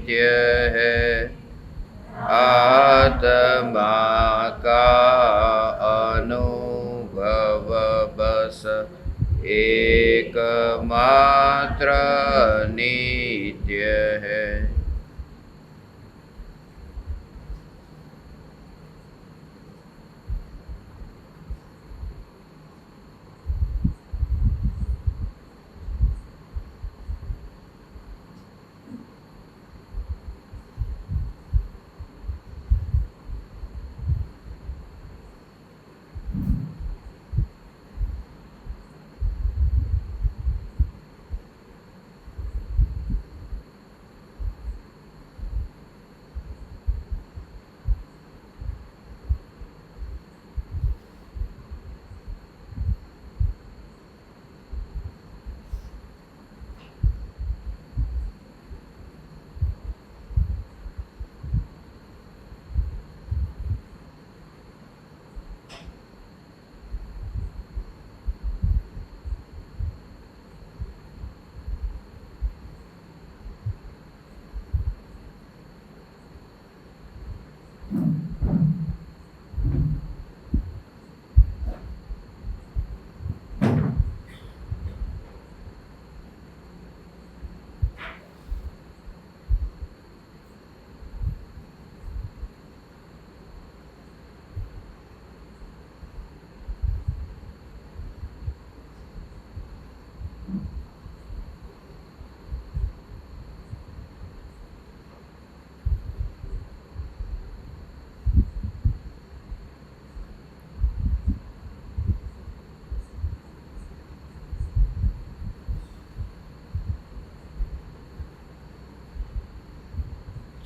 नित्य है। आत्मा का अनुभव बस एकमात्र नित्य है।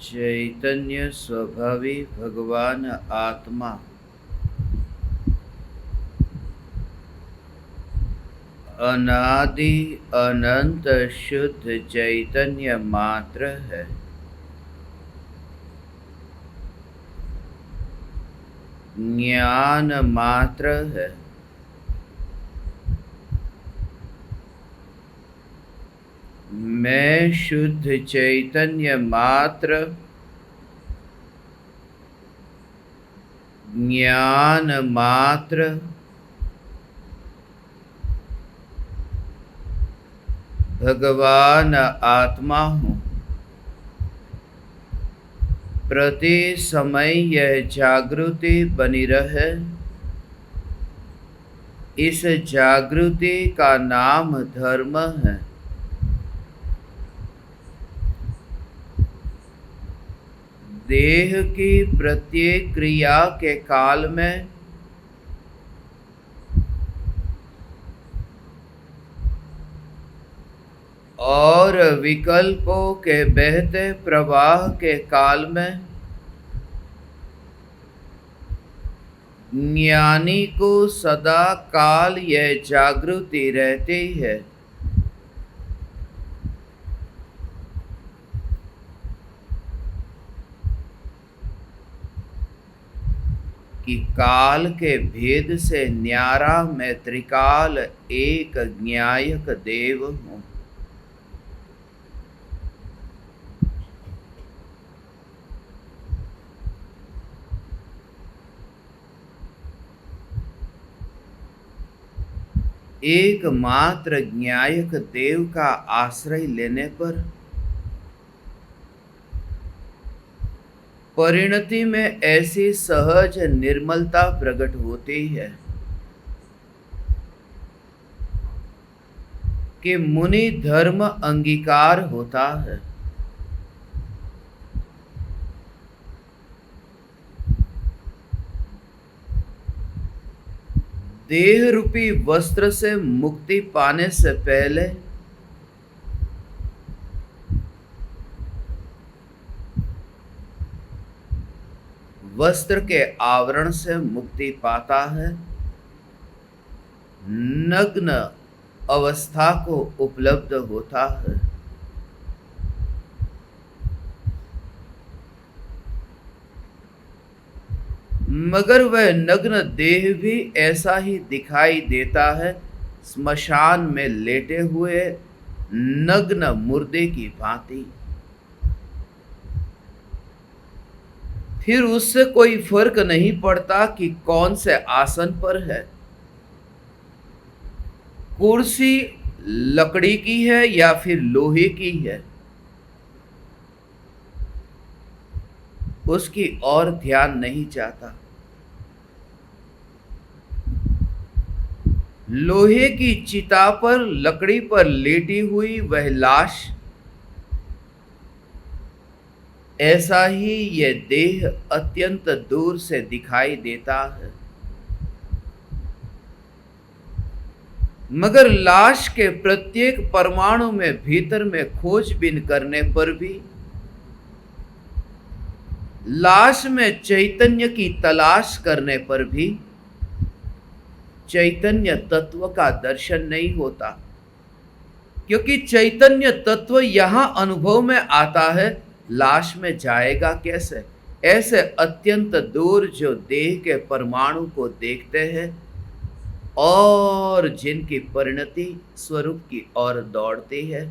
चैतन्य स्वभावी भगवान आत्मा अनादि अनंत शुद्ध चैतन्य मात्र है। ज्ञान मात्र है। मैं शुद्ध चैतन्य मात्र ज्ञान मात्र भगवान आत्मा हूँ। प्रति समय यह जागृति बनी रहे। इस जागृति का नाम धर्म है। देह की प्रत्येक क्रिया के काल में और विकल्पों के बहते प्रवाह के काल में ज्ञानी को सदा काल यह जागृति रहती है कि काल के भेद से न्यारा मैं त्रिकाल एक ज्ञायक देव हूँ। एकमात्र ज्ञायक देव का आश्रय लेने पर परिणति में ऐसी सहज निर्मलता प्रकट होती है कि मुनि धर्म अंगीकार होता है। देह रूपी वस्त्र से मुक्ति पाने से पहले वस्त्र के आवरण से मुक्ति पाता है। नग्न अवस्था को उपलब्ध होता है। मगर वह नग्न देह भी ऐसा ही दिखाई देता है, स्मशान में लेटे हुए नग्न मुर्दे की भांति। फिर उससे कोई फर्क नहीं पड़ता कि कौन से आसन पर है। कुर्सी लकड़ी की है या फिर लोहे की है, उसकी और ध्यान नहीं जाता। लोहे की चिता पर लकड़ी पर लेटी हुई वह लाश, ऐसा ही यह देह अत्यंत दूर से दिखाई देता है। मगर लाश के प्रत्येक परमाणु में भीतर में खोजबीन करने पर भी लाश में चैतन्य की तलाश करने पर भी चैतन्य तत्व का दर्शन नहीं होता, क्योंकि चैतन्य तत्व यहां अनुभव में आता है, लाश में जाएगा कैसे। ऐसे अत्यंत दूर जो देह के परमाणु को देखते हैं और जिनकी परिणति स्वरूप की ओर दौड़ती है,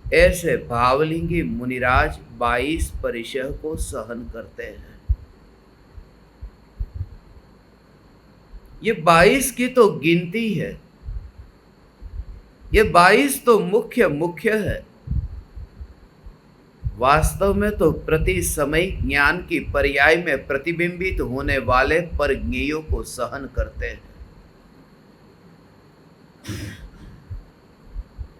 ऐसे भावलिंगी मुनिराज 22 परिचय को सहन करते हैं। ये 22 की तो गिनती है, ये 22 तो मुख्य है। वास्तव में तो प्रति समय ज्ञान की पर्याय में प्रतिबिंबित होने वाले परज्ञेयों को सहन करते हैं।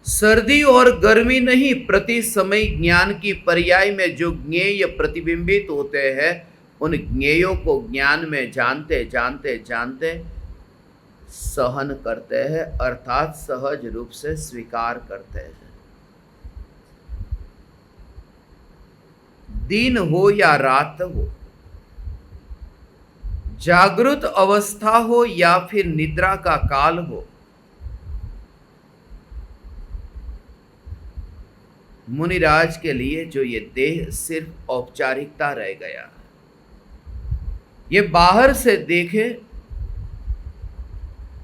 सर्दी और गर्मी नहीं, प्रति समय ज्ञान की पर्याय में जो ज्ञेय प्रतिबिंबित होते हैं, उन ज्ञेयों को ज्ञान में जानते जानते जानते सहन करते हैं, अर्थात सहज रूप से स्वीकार करते हैं। दिन हो या रात हो, जागृत अवस्था हो या फिर निद्रा का काल हो, मुनिराज के लिए जो ये देह सिर्फ औपचारिकता रह गया है। ये बाहर से देखे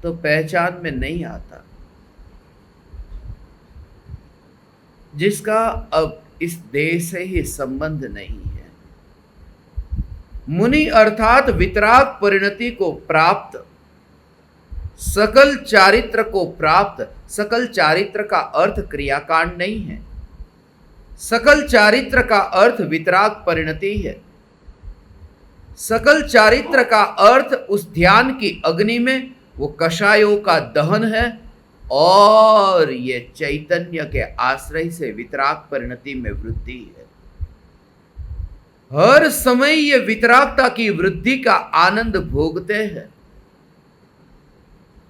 तो पहचान में नहीं आता, जिसका अब इस देह से ही संबंध नहीं है। मुनि अर्थात वितराग परिणति को प्राप्त, सकल चारित्र को प्राप्त। सकल चारित्र का अर्थ क्रियाकांड नहीं है, सकल चारित्र का अर्थ वितराग परिणति है। सकल चारित्र का अर्थ उस ध्यान की अग्नि में वो कषायों का दहन है, और ये चैतन्य के आश्रय से वितराग परिणति में वृद्धि है। हर समय ये वितरागता की वृद्धि का आनंद भोगते हैं।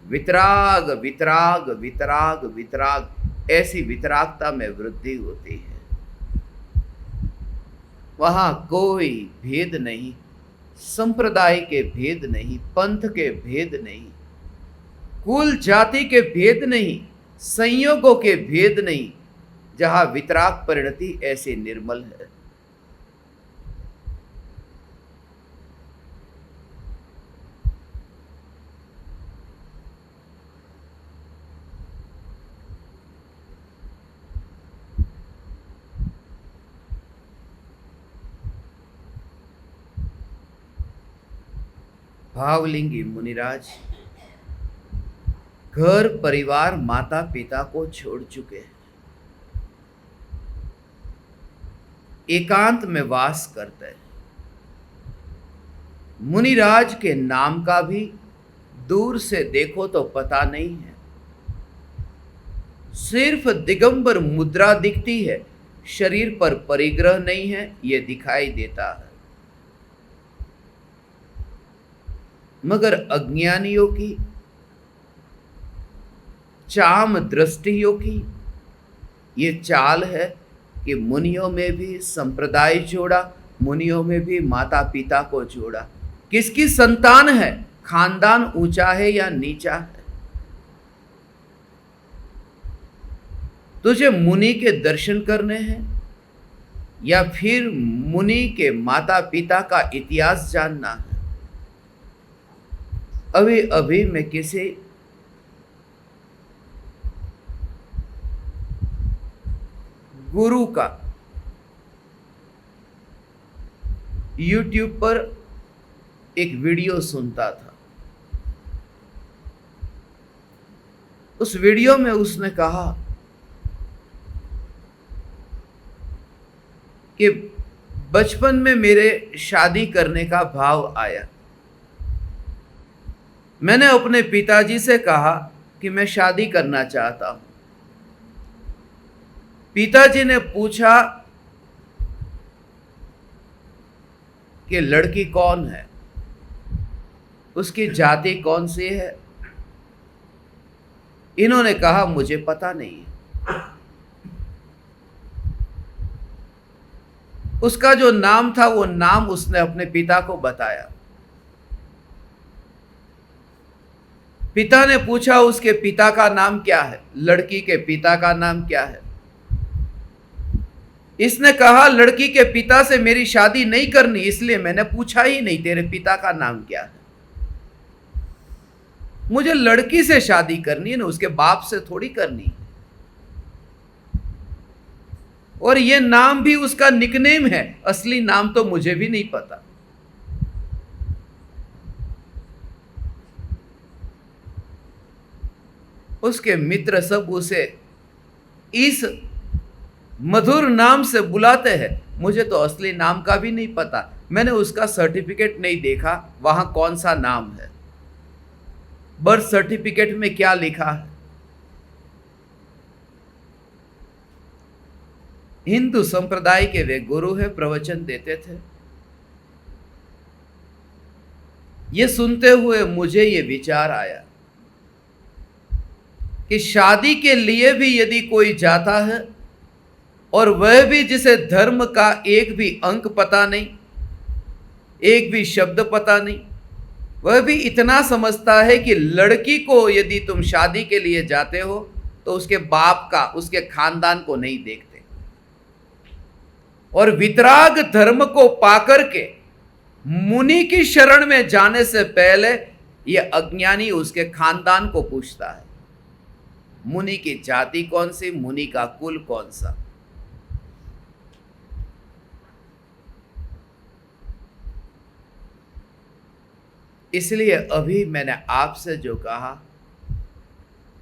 वितराग वितराग वितराग वितराग, ऐसी वितरागता में वृद्धि होती है। वहां कोई भेद नहीं, संप्रदाय के भेद नहीं, पंथ के भेद नहीं, कुल जाति के भेद नहीं, संयोगों के भेद नहीं। जहां वितराग परिणति ऐसे निर्मल है। भावलिंगी मुनिराज घर परिवार माता पिता को छोड़ चुके हैं, एकांत में वास करते हैं। मुनिराज के नाम का भी दूर से देखो तो पता नहीं है, सिर्फ दिगंबर मुद्रा दिखती है, शरीर पर परिग्रह नहीं है, यह दिखाई देता है। मगर अज्ञानियों की, चाम दृष्टियों की ये चाल है कि मुनियों में भी संप्रदाय जोड़ा, मुनियों में भी माता पिता को जोड़ा। किसकी संतान है, खानदान ऊंचा है या नीचा है। तुझे मुनि के दर्शन करने हैं या फिर मुनि के माता पिता का इतिहास जानना है। अभी अभी मैं किसी गुरु का YouTube पर एक वीडियो सुनता था। उस वीडियो में उसने कहा कि बचपन में मेरे शादी करने का भाव आया। मैंने अपने पिताजी से कहा कि मैं शादी करना चाहता हूं। पिताजी ने पूछा कि लड़की कौन है, उसकी जाति कौन सी है। इन्होंने कहा मुझे पता नहीं है। उसका जो नाम था वो नाम उसने अपने पिता को बताया। पिता ने पूछा उसके पिता का नाम क्या है, लड़की के पिता का नाम क्या है। इसने कहा लड़की के पिता से मेरी शादी नहीं करनी, इसलिए मैंने पूछा ही नहीं तेरे पिता का नाम क्या है। मुझे लड़की से शादी करनी है ना, उसके बाप से थोड़ी करनी है। और ये नाम भी उसका निकनेम है, असली नाम तो मुझे भी नहीं पता। उसके मित्र सब उसे इस मधुर नाम से बुलाते हैं। मुझे तो असली नाम का भी नहीं पता, मैंने उसका सर्टिफिकेट नहीं देखा वहां कौन सा नाम है, बर्थ सर्टिफिकेट में क्या लिखा है। हिंदू संप्रदाय के वे गुरु है, प्रवचन देते थे। ये सुनते हुए मुझे ये विचार आया कि शादी के लिए भी यदि कोई जाता है और वह भी जिसे धर्म का एक भी अंक पता नहीं, एक भी शब्द पता नहीं, वह भी इतना समझता है कि लड़की को यदि तुम शादी के लिए जाते हो तो उसके बाप का, उसके खानदान को नहीं देखते, और वितराग धर्म को पाकर के मुनि की शरण में जाने से पहले यह अज्ञानी उसके खानदान को पूछता है, मुनि की जाति कौन सी, मुनि का कुल कौन सा। इसलिए अभी मैंने आपसे जो कहा,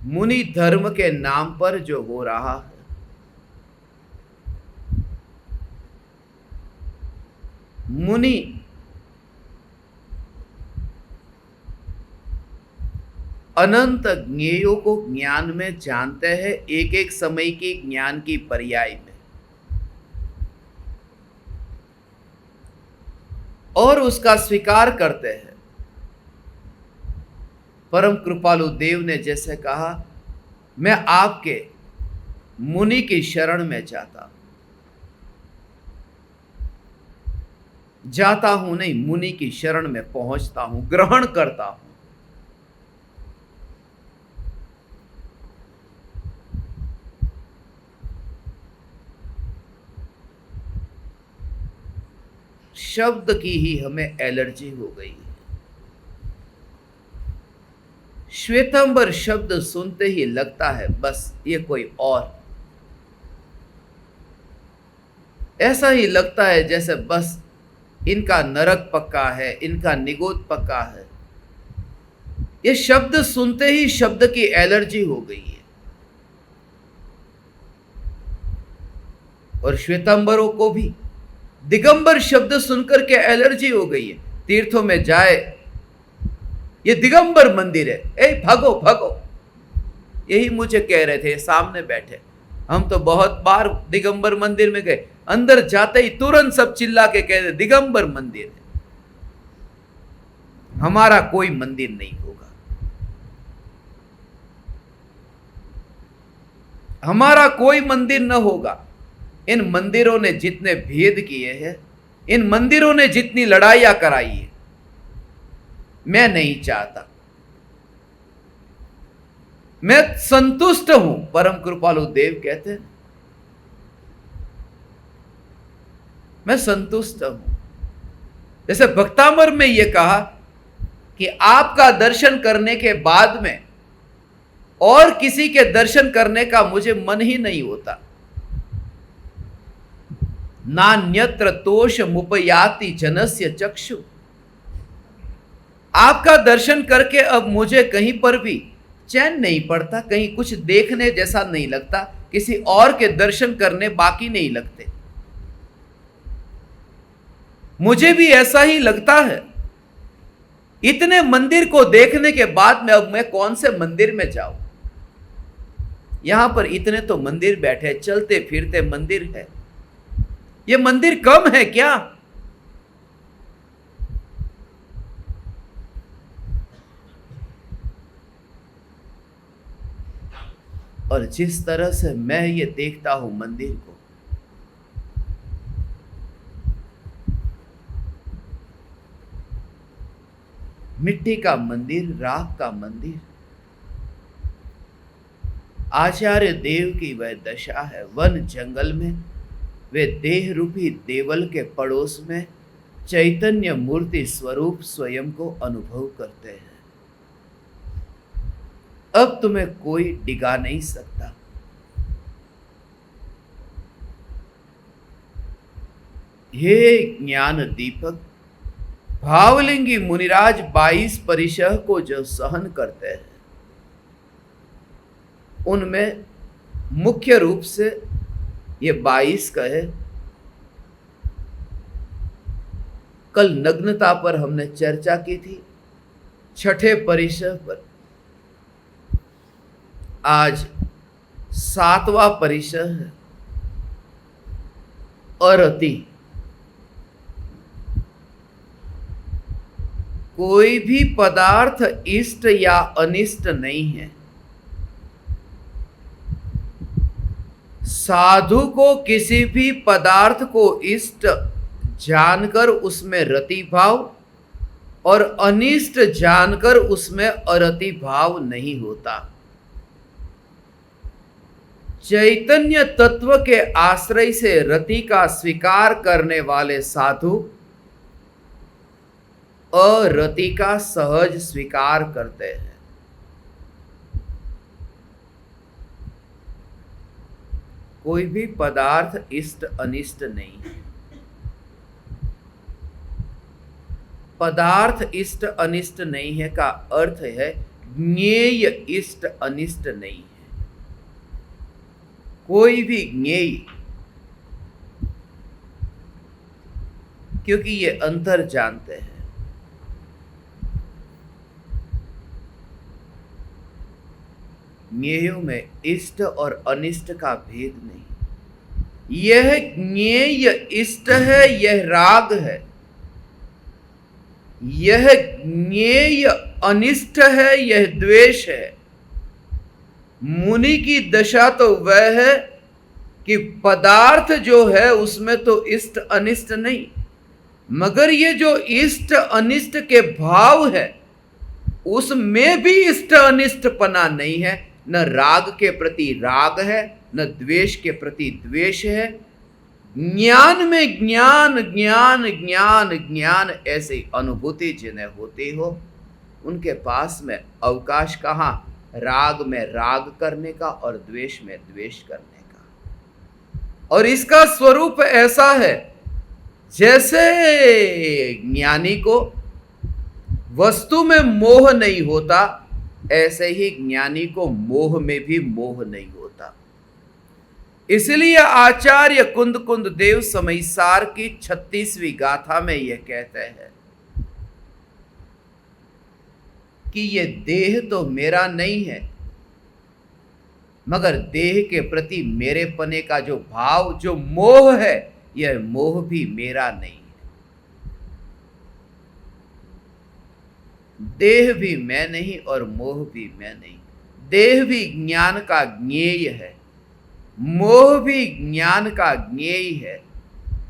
मुनि धर्म के नाम पर जो हो रहा है, मुनि अनंत ज्ञेयों को ज्ञान में जानते हैं, एक एक समय की ज्ञान की पर्याय में, और उसका स्वीकार करते हैं। परम कृपालु देव ने जैसे कहा, मैं आपके मुनि की शरण में जाता हूं नहीं, मुनि की शरण में पहुंचता हूं, ग्रहण करता हूं। शब्द की ही हमें एलर्जी हो गई है। श्वेतांबर शब्द सुनते ही लगता है बस ये कोई और, ऐसा ही लगता है जैसे बस इनका नरक पक्का है, इनका निगोद पक्का है। ये शब्द सुनते ही शब्द की एलर्जी हो गई है। और श्वेतांबरों को भी दिगंबर शब्द सुनकर के एलर्जी हो गई है। तीर्थों में जाए, ये दिगंबर मंदिर है, ए भागो भागो, यही मुझे कह रहे थे सामने बैठे। हम तो बहुत बार दिगंबर मंदिर में गए, अंदर जाते ही तुरंत सब चिल्ला के कह रहे दिगंबर मंदिर है। हमारा कोई मंदिर नहीं होगा, हमारा कोई मंदिर न होगा। इन मंदिरों ने जितने भेद किए हैं, इन मंदिरों ने जितनी लड़ाइयां कराई है, मैं नहीं चाहता। मैं संतुष्ट हूं, परम कृपालु देव कहते हैं, मैं संतुष्ट हूं। जैसे भक्तामर में यह कहा कि आपका दर्शन करने के बाद में और किसी के दर्शन करने का मुझे मन ही नहीं होता। नान्यत्र तोष मुपयाति जनस्य चक्षु। आपका दर्शन करके अब मुझे कहीं पर भी चैन नहीं पड़ता, कहीं कुछ देखने जैसा नहीं लगता, किसी और के दर्शन करने बाकी नहीं लगते। मुझे भी ऐसा ही लगता है। इतने मंदिर को देखने के बाद में अब मैं कौन से मंदिर में जाऊं? यहां पर इतने तो मंदिर बैठे, चलते फिरते मंदिर है। ये मंदिर कम है क्या? और जिस तरह से मैं ये देखता हूं मंदिर को, मिट्टी का मंदिर, राख का मंदिर, आचार्य देव की वह दशा है। वन जंगल में वे देह रूपी देवल के पड़ोस में चैतन्य मूर्ति स्वरूप स्वयं को अनुभव करते हैं। अब तुम्हें कोई डिगा नहीं सकता। हे ज्ञान दीपक, भावलिंगी मुनिराज 22 परिशह को जो सहन करते हैं, उनमें मुख्य रूप से ये 22 कहे। कल नग्नता पर हमने चर्चा की थी, छठे परिशह पर। आज 7वां परिशह है, अरति। कोई भी पदार्थ इष्ट या अनिष्ट नहीं है। साधु को किसी भी पदार्थ को इष्ट जानकर उसमें रति भाव और अनिष्ट जानकर उसमें अरति भाव नहीं होता। चैतन्य तत्व के आश्रय से रति का स्वीकार करने वाले साधु अरति का सहज स्वीकार करते हैं। कोई भी पदार्थ इष्ट अनिष्ट नहीं है। पदार्थ इष्ट अनिष्ट नहीं है का अर्थ है ज्ञेय इष्ट अनिष्ट नहीं है। कोई भी ज्ञेय, क्योंकि ये अंतर जानते हैं। ज्ञेयों में इष्ट और अनिष्ट का भेद नहीं। यह ज्ञेय इष्ट है, यह राग है। यह ज्ञेय अनिष्ट है, यह द्वेष है। मुनि की दशा तो वह है कि पदार्थ जो है उसमें तो इष्ट अनिष्ट नहीं, मगर ये जो इष्ट अनिष्ट के भाव है उसमें भी इष्ट अनिष्टपना नहीं है। न राग के प्रति राग है, न द्वेष के प्रति द्वेष है। ज्ञान में ज्ञान ज्ञान ज्ञान ज्ञान ऐसी अनुभूति जिन्हें होती हो, उनके पास में अवकाश कहाँ राग में राग करने का और द्वेष में द्वेष करने का। और इसका स्वरूप ऐसा है, जैसे ज्ञानी को वस्तु में मोह नहीं होता, ऐसे ही ज्ञानी को मोह में भी मोह नहीं होता। इसलिए आचार्य कुंद कुंद देव समयसार की 36वीं गाथा में यह कहते हैं कि ये देह तो मेरा नहीं है, मगर देह के प्रति मेरे पने का जो भाव, जो मोह है, यह मोह भी मेरा नहीं है। देह भी मैं नहीं और मोह भी मैं नहीं। देह भी ज्ञान का ज्ञेय है, मोह भी ज्ञान का ज्ञेय है।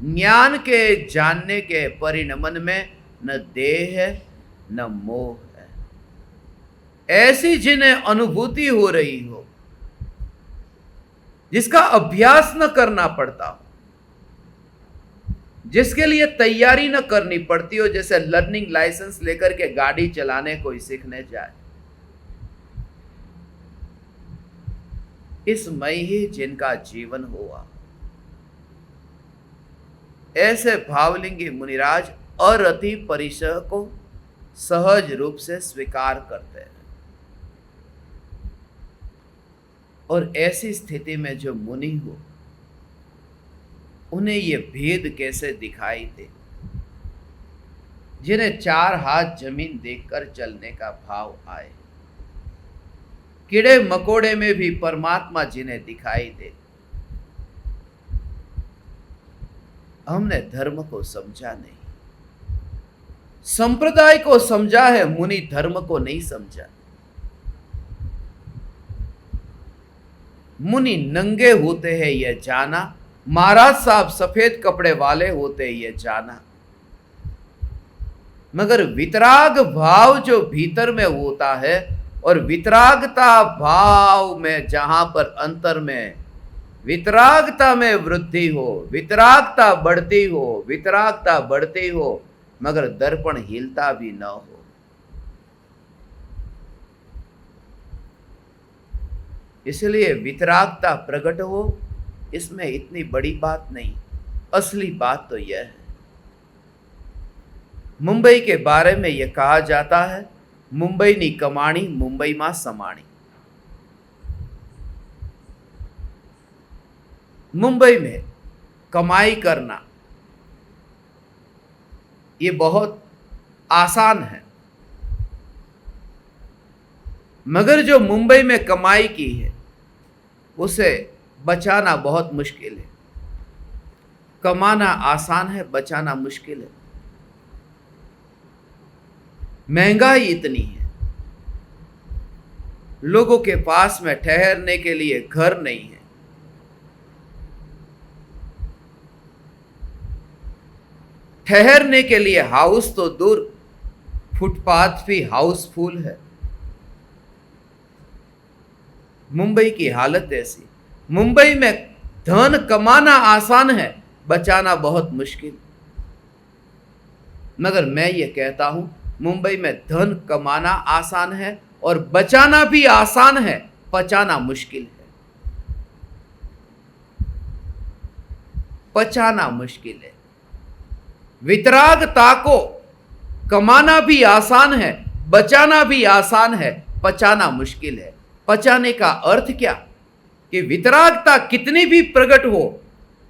ज्ञान के जानने के परिणमन में न देह है न मोह है। ऐसी जिन्हें अनुभूति हो रही हो, जिसका अभ्यास न करना पड़ता हो, जिसके लिए तैयारी न करनी पड़ती हो, जैसे लर्निंग लाइसेंस लेकर के गाड़ी चलाने कोई सीखने जाए, इसमय ही जिनका जीवन हुआ, ऐसे भावलिंगी मुनिराज अरति परिसह को सहज रूप से स्वीकार करते हैं। और ऐसी स्थिति में जो मुनि हो, उन्हें ये भेद कैसे दिखाई दे, जिन्हें 4 हाथ जमीन देखकर चलने का भाव आए, कीड़े मकोड़े में भी परमात्मा जिन्हें दिखाई दे। हमने धर्म को समझा नहीं, संप्रदाय को समझा है, मुनि धर्म को नहीं समझा। मुनि नंगे होते हैं यह जाना, महाराज साहब सफेद कपड़े वाले होते हैं यह जाना, मगर वितराग भाव जो भीतर में होता है, और वितरागता भाव में जहां पर अंतर में वितरागता में वृद्धि हो, वितरागता बढ़ती हो, वितरागता बढ़ती हो, मगर दर्पण हिलता भी न हो। इसलिए वितरागता प्रकट हो, इसमें इतनी बड़ी बात नहीं। असली बात तो यह है, मुंबई के बारे में यह कहा जाता है, मुंबई नी कमाणी मुंबई मां समाणी। मुंबई में कमाई करना ये बहुत आसान है, मगर जो मुंबई में कमाई की है उसे बचाना बहुत मुश्किल है। कमाना आसान है, बचाना मुश्किल है। महंगाई इतनी है, लोगों के पास में ठहरने के लिए घर नहीं है। ठहरने के लिए हाउस तो दूर, फुटपाथ भी हाउसफुल है। मुंबई की हालत ऐसी। मुंबई में धन कमाना आसान है, बचाना बहुत मुश्किल। मगर मैं ये कहता हूं, मुंबई में धन कमाना आसान है और बचाना भी आसान है, पचाना मुश्किल है। पचाना मुश्किल है। वितरागता को कमाना भी आसान है, बचाना भी आसान है, पचाना मुश्किल है। पचाने का अर्थ क्या? कि वितरागता कितनी भी प्रकट हो,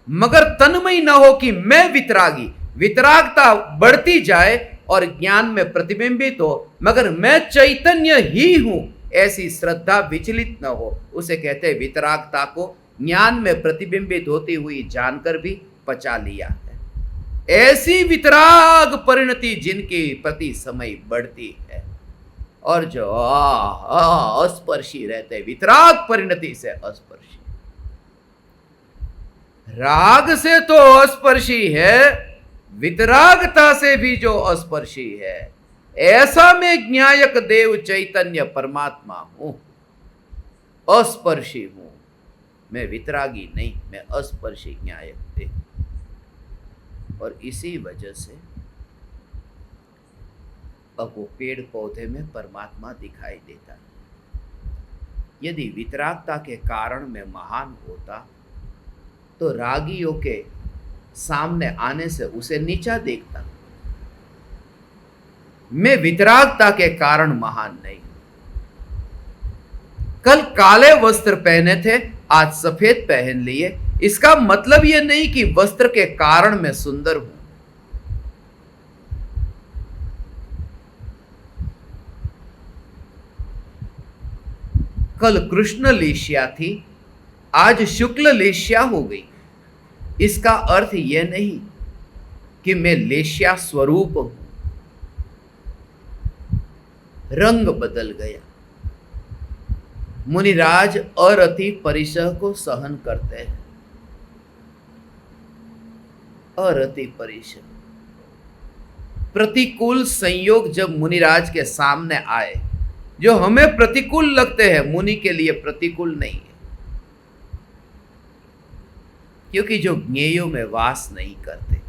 मगर तन्मय न हो कि मैं वितरागी। वितरागता बढ़ती जाए और ज्ञान में प्रतिबिंबित हो, मगर मैं चैतन्य ही हूं, ऐसी श्रद्धा विचलित न हो, उसे कहते हैं वितरागता को ज्ञान में प्रतिबिंबित होती हुई जानकर भी पचा लिया है। ऐसी वितराग परिणति जिनकी प्रति समय बढ़ती है, और जो अस्पर्शी रहते, वितराग परिणति से अस्पर्शी, राग से तो अस्पर्शी है, वितरागता से भी जो अस्पर्शी है, ऐसा मैं ज्ञायक देव चैतन्य परमात्मा हूं, अस्पर्शी हूं। मैं वितरागी नहीं, मैं अस्पर्शी ज्ञायक देव। और इसी वजह से अब वो पेड़ पौधे में परमात्मा दिखाई देता है। यदि वितरागता के कारण मैं महान होता, तो रागियों के सामने आने से उसे नीचा देखता। मैं वितरागता के कारण महान नहीं। कल काले वस्त्र पहने थे, आज सफेद पहन लिए। इसका मतलब यह नहीं कि वस्त्र के कारण मैं सुंदर हूं। कल कृष्ण लेश्या थी, आज शुक्ल लेश्या हो गई। इसका अर्थ यह नहीं कि मैं लेश्या स्वरूप हूं। रंग बदल गया। मुनिराज अरति परिसह को सहन करते हैं। अरति परिसह, प्रतिकूल संयोग जब मुनिराज के सामने आए, जो हमें प्रतिकूल लगते हैं, मुनि के लिए प्रतिकूल नहीं है, क्योंकि जो ज्ञेयों में वास नहीं करते।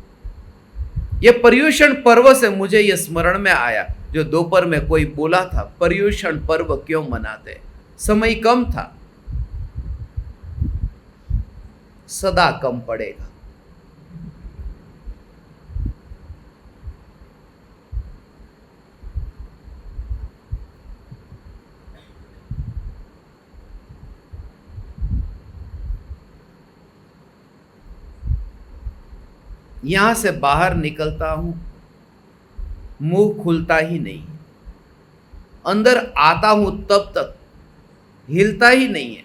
यह पर्युषण पर्व से मुझे यह स्मरण में आया, जो दोपहर में कोई बोला था, पर्युषण पर्व क्यों मनाते? समय कम था, सदा कम पड़ेगा। यहां से बाहर निकलता हूं, मुंह खुलता ही नहीं, अंदर आता हूं तब तक हिलता ही नहीं है।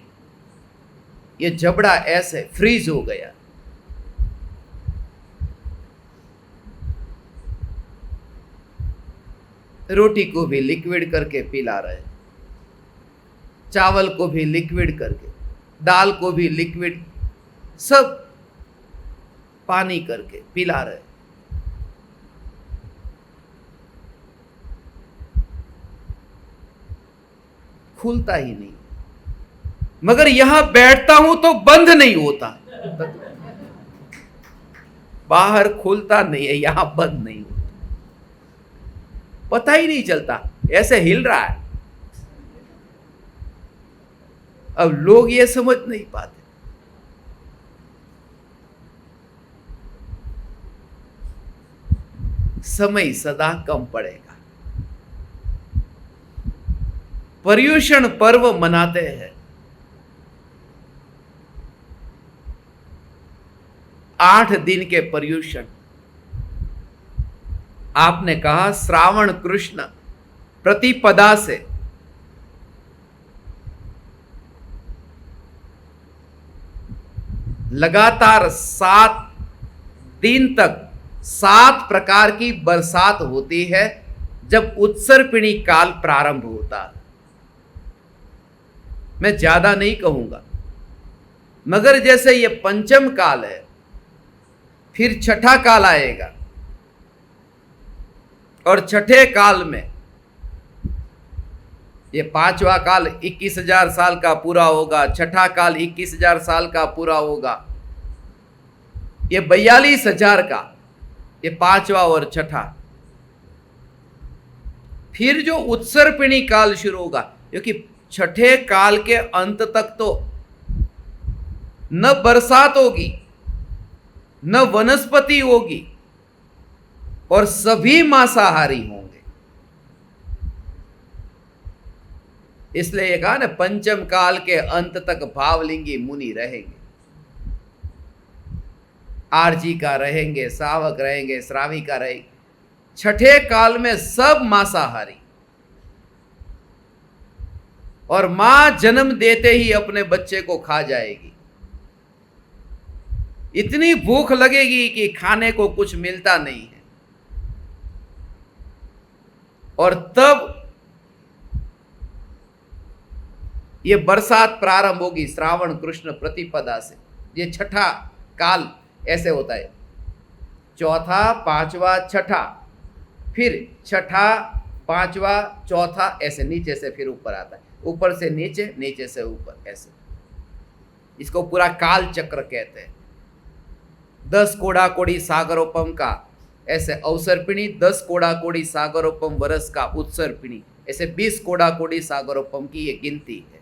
ये जबड़ा ऐसे फ्रीज हो गया। रोटी को भी लिक्विड करके पिला रहे, चावल को भी लिक्विड करके, दाल को भी लिक्विड, सब पानी करके पिला रहे। खुलता ही नहीं। मगर यहां बैठता हूं तो बंद नहीं होता। बाहर खुलता नहीं है, यहां बंद नहीं होता, पता ही नहीं चलता, ऐसे हिल रहा है। अब लोग ये समझ नहीं पाते। समय सदा कम पड़ेगा। पर्युषण पर्व मनाते हैं। 8 दिन के पर्युषण। आपने कहा श्रावण कृष्ण प्रतिपदा से लगातार 7 दिन तक 7 प्रकार की बरसात होती है जब उत्सर्पिणी काल प्रारंभ होता है। मैं ज्यादा नहीं कहूंगा, मगर जैसे ये पंचम काल है, फिर छठा काल आएगा और छठे काल में ये 5वां काल 21,000 साल का पूरा होगा, छठा काल 21,000 साल का पूरा होगा, ये 42,000 का, ये 5वां और छठा। फिर जो उत्सर्पिणी काल शुरू होगा, क्योंकि छठे काल के अंत तक तो न बरसात होगी, न वनस्पति होगी, और सभी मांसाहारी होंगे। इसलिए ये कहा ना, पंचम काल के अंत तक भावलिंगी मुनि रहेंगे। आरजी का रहेंगे, सावक रहेंगे, श्राविका रहेंगे। छठे काल में सब मांसाहारी, और मां जन्म देते ही अपने बच्चे को खा जाएगी। इतनी भूख लगेगी कि खाने को कुछ मिलता नहीं है। और तब ये बरसात प्रारंभ होगी श्रावण कृष्ण प्रतिपदा से। ये छठा काल ऐसे होता है, चौथा, पांचवा, छठा, फिर छठा, पांचवा, चौथा, ऐसे नीचे से फिर ऊपर आता है, ऊपर से नीचे, नीचे से ऊपर, ऐसे। इसको पूरा काल चक्र कहते हैं। 10 कोड़ा कोड़ी सागरोपम का ऐसे अवसर्पिणी, 10 कोड़ा कोड़ी सागरोपम वर्ष का उत्सर्पिणी, ऐसे 20 कोड़ा कोड़ी सागरोपम की ये गिनती है।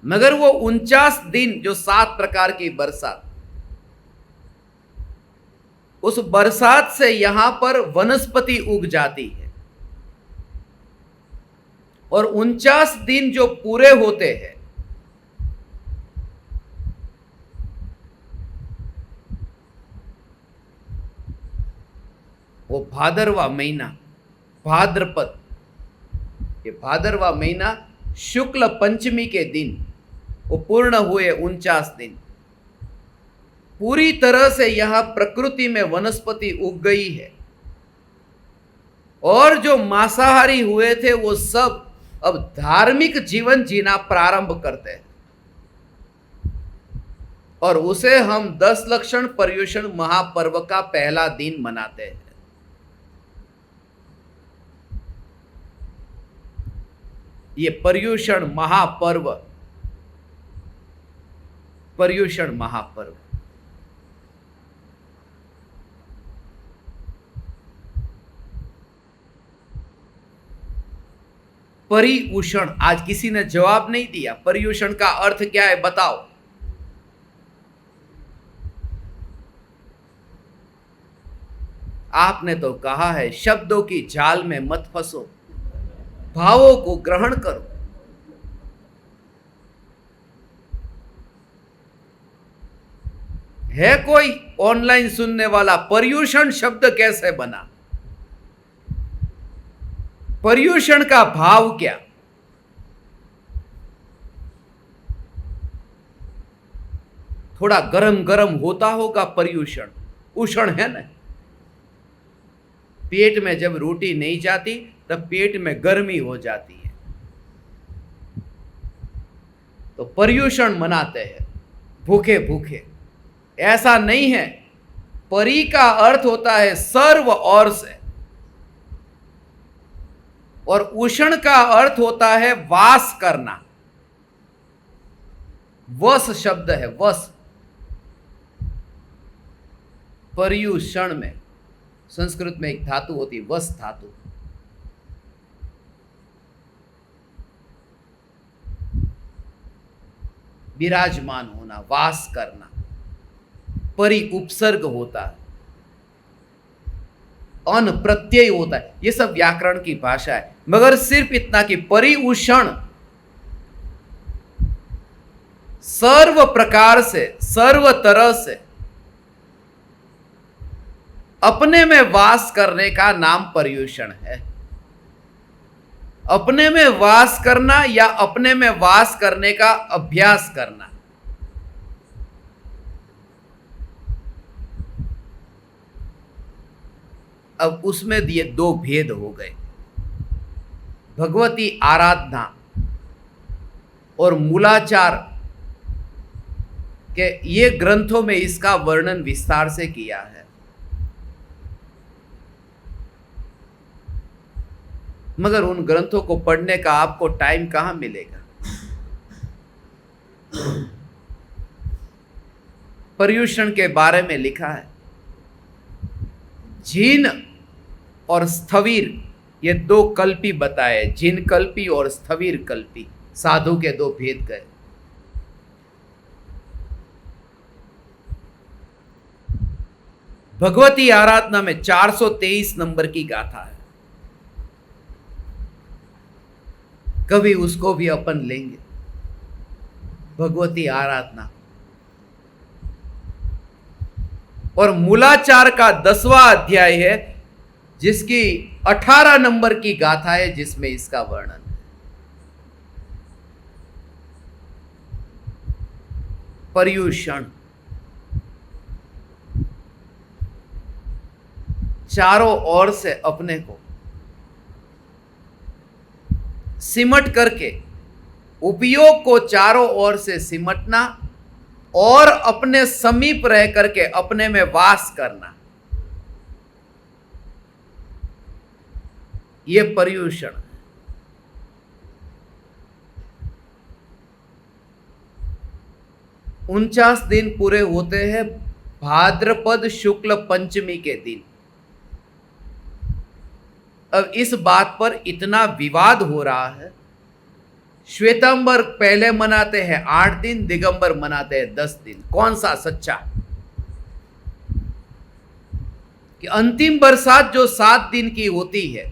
मगर वो 49 दिन जो 7 प्रकार की बरसात, उस बरसात से यहां पर वनस्पति उग जाती है। और 49 दिन जो पूरे होते हैं, वो भादरवा महीना, भाद्रपद, ये भादरवा महीना शुक्ल पंचमी के दिन वो पूर्ण हुए 49 दिन। पूरी तरह से यहां प्रकृति में वनस्पति उग गई है, और जो मांसाहारी हुए थे वो सब अब धार्मिक जीवन जीना प्रारंभ करते हैं। और उसे हम 10 लक्षण पर्युषण महापर्व का पहला दिन मनाते हैं। ये पर्युषण महापर्व, पर्युषण महापर्व। परिउषण, आज किसी ने जवाब नहीं दिया। पर्युषण का अर्थ क्या है बताओ? आपने तो कहा है शब्दों की जाल में मत फंसो, भावों को ग्रहण करो। है कोई ऑनलाइन सुनने वाला, पर्यूषण शब्द कैसे बना? पर्यूषण का भाव क्या? थोड़ा गरम गरम होता होगा पर्यूषण, उषण है ना। पेट में जब रोटी नहीं जाती तब पेट में गर्मी हो जाती है, तो पर्यूषण मनाते हैं, भूखे भूखे। ऐसा नहीं है, परी का अर्थ होता है सर्व ओर से, और उषण का अर्थ होता है वास करना। वस शब्द है, वस। पर्यूषण में संस्कृत में एक धातु होती है, वस धातु। विराजमान होना, वास करना। परि उपसर्ग होता है, अन प्रत्यय होता है। ये सब व्याकरण की भाषा है, मगर सिर्फ इतना कि परिउषण सर्व प्रकार से, सर्व तरह से अपने में वास करने का नाम पर्यूषण है। अपने में वास करना या अपने में वास करने का अभ्यास करना। अब उसमें ये दो भेद हो गए, भगवती आराधना और मूलाचार के। ये ग्रंथों में इसका वर्णन विस्तार से किया है, मगर उन ग्रंथों को पढ़ने का आपको टाइम कहां मिलेगा। पर्यूषण के बारे में लिखा है, जिन और स्थवीर, ये दो कल्पी बताए, जिन कल्पी और स्थवीर कल्पी, साधु के दो भेद गए। भगवती आराधना में 423 नंबर की गाथा है, कभी उसको भी अपन लेंगे। भगवती आराधना और मूलाचार का 10वां अध्याय है, जिसकी 18 नंबर की गाथा है, जिसमें इसका वर्णन है। पर्यूषण चारों ओर से अपने को सिमट करके, उपयोग को चारों ओर से सिमटना और अपने समीप रह करके अपने में वास करना, यह पर्यूषण। 49 दिन पूरे होते हैं भाद्रपद शुक्ल पंचमी के दिन। अब इस बात पर इतना विवाद हो रहा है, श्वेतांबर पहले मनाते हैं 8 दिन, दिगंबर मनाते हैं 10 दिन। कौन सा सच्चा? कि अंतिम बरसात जो 7 दिन की होती है,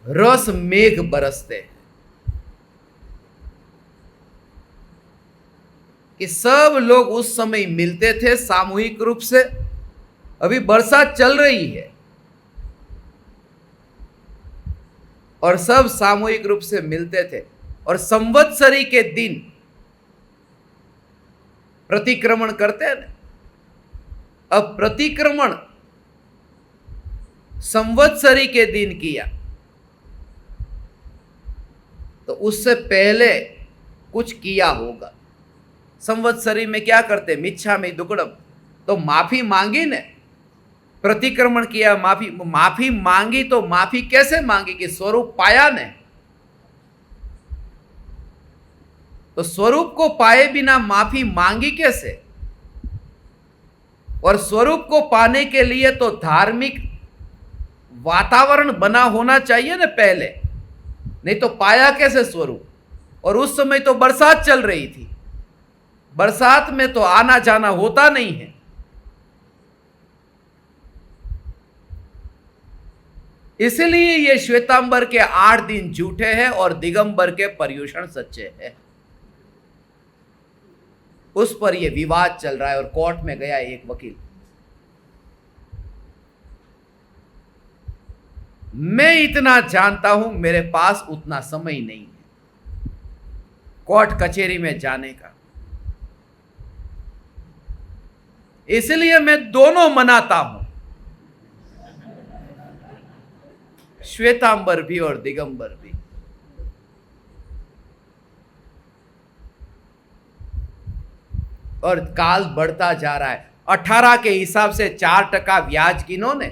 रस मेघ बरसते हैं, कि सब लोग उस समय मिलते थे सामूहिक रूप से। अभी बरसात चल रही है और सब सामूहिक रूप से मिलते थे, और संवत्सरी के दिन प्रतिक्रमण करते हैं ना। अब प्रतिक्रमण संवत्सरी के दिन किया, तो उससे पहले कुछ किया होगा। संवत्सरी में क्या करते? मिच्छामि दुक्कडम, तो माफी मांगी ने, प्रतिक्रमण किया, माफी मांगी। तो माफी कैसे मांगी? कि स्वरूप पाया ने। तो स्वरूप को पाए बिना माफी मांगी कैसे? और स्वरूप को पाने के लिए तो धार्मिक वातावरण बना होना चाहिए ना पहले, नहीं तो पाया कैसे स्वरूप? और उस समय तो बरसात चल रही थी, बरसात में तो आना जाना होता नहीं है। इसलिए ये श्वेतांबर के 8 दिन झूठे हैं और दिगंबर के पर्यूषण सच्चे हैं। उस पर यह विवाद चल रहा है और कोर्ट में गया एक वकील। मैं इतना जानता हूं, मेरे पास उतना समय नहीं है कोर्ट कचहरी में जाने का, इसलिए मैं दोनों मनाता हूं, श्वेतांबर भी और दिगंबर भी। और काल बढ़ता जा रहा है। 18 के हिसाब से 4% ब्याज किन्होंने,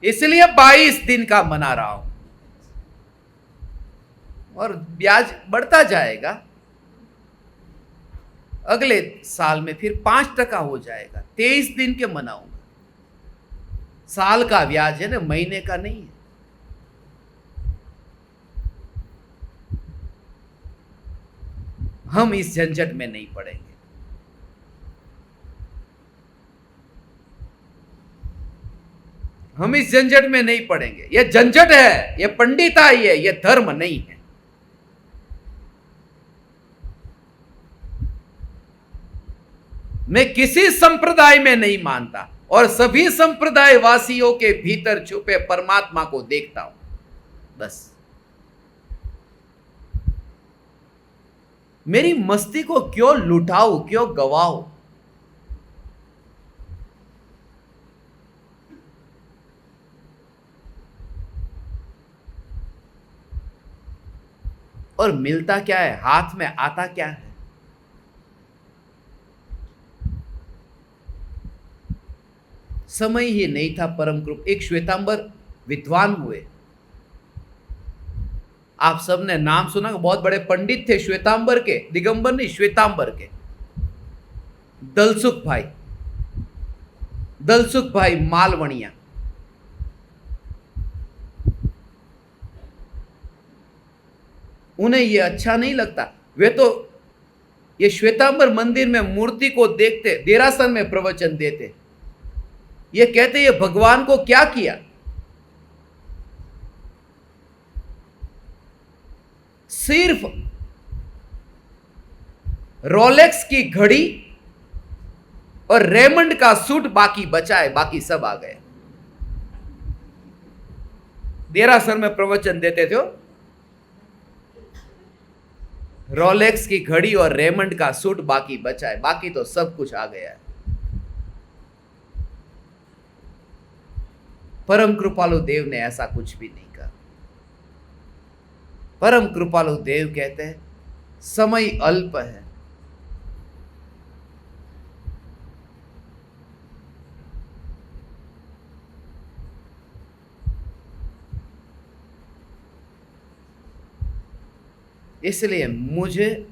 इसलिए 22 दिन का मना रहा हूं और ब्याज बढ़ता जाएगा। अगले साल में फिर 5% हो जाएगा। 23 दिन के मनाऊंगा। साल का ब्याज है ना, महीने का नहीं है। हम इस झंझट में नहीं पड़ेंगे। हम इस झंझट में नहीं पड़ेंगे। यह झंझट है, यह पंडिताई है, यह धर्म नहीं है। मैं किसी संप्रदाय में नहीं मानता और सभी संप्रदाय वासियों के भीतर छुपे परमात्मा को देखता हूं, बस। मेरी मस्ती को क्यों लुटाओ, क्यों गवाओ? और मिलता क्या है, हाथ में आता क्या है? समय ही नहीं था परम कृप। एक श्वेतांबर विद्वान हुए, आप सबने नाम सुना, बहुत बड़े पंडित थे श्वेतांबर के, दिगंबर नहीं, श्वेतांबर के। दलसुख भाई मालवणिया। उन्हें यह अच्छा नहीं लगता। वे तो ये श्वेतांबर मंदिर में मूर्ति को देखते, देरासन में प्रवचन देते, ये कहते ये भगवान को क्या किया? सिर्फ रोलेक्स की घड़ी और रेमंड का सूट बाकी बचा है, बाकी सब आ गए। देरासर में प्रवचन देते थे, रोलेक्स की घड़ी और रेमंड का सूट बाकी बचा है, बाकी तो सब कुछ आ गया है। परम कृपालु देव ने ऐसा कुछ भी नहीं कहा। परम कृपालु देव कहते हैं समय अल्प है, इसलिए मुझे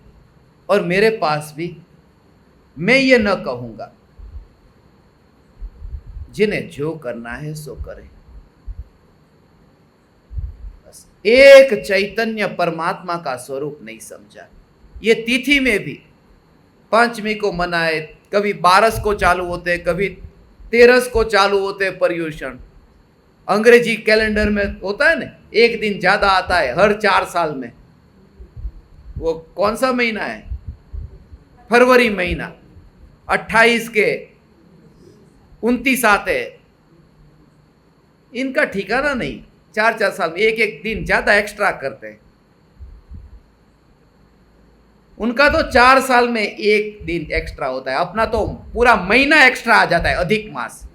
और मेरे पास भी, मैं ये न कहूंगा, जिन्हें जो करना है सो करें। बस एक चैतन्य परमात्मा का स्वरूप नहीं समझा। ये तिथि में भी पंचमी को मनाए, कभी 12 को चालू होते, कभी 13 को चालू होते पर्युषण। अंग्रेजी कैलेंडर में होता है ना, एक दिन ज्यादा आता है हर 4 साल में। वो कौन सा महीना है? फरवरी महीना। 28 के 29 आते हैं। इनका ठिकाना नहीं, 4-4 साल में एक एक दिन ज्यादा एक्स्ट्रा करते हैं। उनका तो 4 साल में एक दिन एक्स्ट्रा होता है, अपना तो पूरा महीना एक्स्ट्रा आ जाता है, अधिक मास।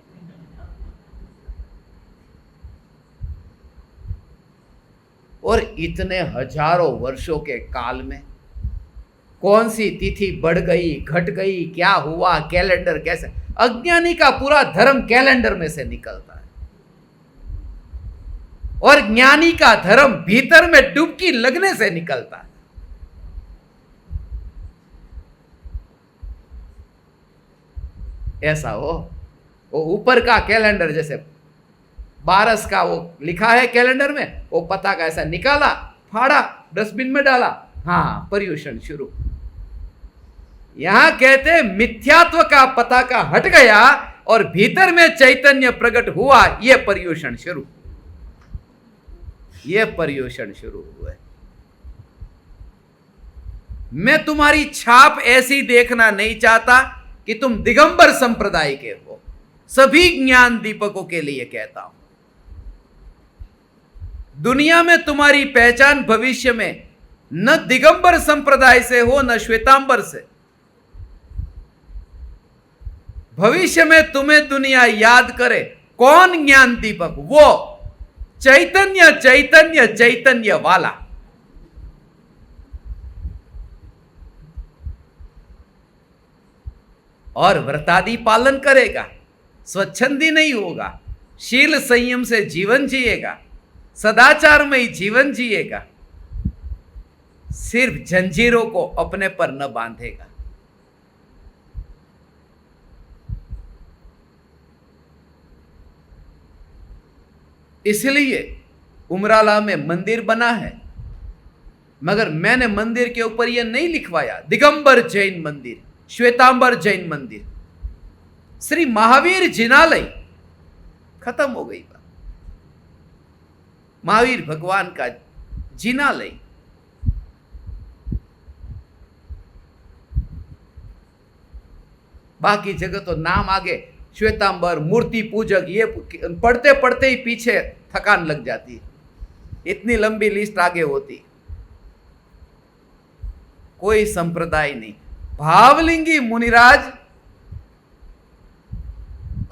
और इतने हजारों वर्षों के काल में कौन सी तिथि बढ़ गई, घट गई, क्या हुआ, कैलेंडर कैसे? अज्ञानी का पूरा धर्म कैलेंडर में से निकलता है और ज्ञानी का धर्म भीतर में डुबकी लगने से निकलता है। ऐसा हो, वो ऊपर का कैलेंडर जैसे 12 का वो लिखा है कैलेंडर में, वो पता का ऐसा निकाला, फाड़ा, डस्टबिन में डाला, हाँ पर्युषण शुरू। यहां कहते मिथ्यात्व का पता का हट गया और भीतर में चैतन्य प्रकट हुआ, यह पर्युषण शुरू, यह पर्युषण शुरू हुआ। मैं तुम्हारी छाप ऐसी देखना नहीं चाहता कि तुम दिगंबर संप्रदाय के हो। सभी ज्ञान दीपकों के लिए कहता हूं, दुनिया में तुम्हारी पहचान भविष्य में न दिगंबर संप्रदाय से हो न श्वेतांबर से। भविष्य में तुम्हें दुनिया याद करे कौन ज्ञान दीपक? वो चैतन्य चैतन्य चैतन्य वाला। और व्रतादि पालन करेगा, स्वच्छंदी नहीं होगा, शील संयम से जीवन जिएगा, सदाचार में ही जीवन जिएगा, सिर्फ जंजीरों को अपने पर न बांधेगा। इसलिए उमराला में मंदिर बना है, मगर मैंने मंदिर के ऊपर यह नहीं लिखवाया दिगंबर जैन मंदिर, श्वेतांबर जैन मंदिर। श्री महावीर जिनालय, खत्म हो गई बात। महावीर भगवान का जिनालय। बाकी जगह तो नाम आगे श्वेतांबर, मूर्ति पूजक, ये पढ़ते पढ़ते ही पीछे थकान लग जाती है, इतनी लंबी लिस्ट आगे होती। कोई संप्रदाय नहीं। भावलिंगी मुनिराज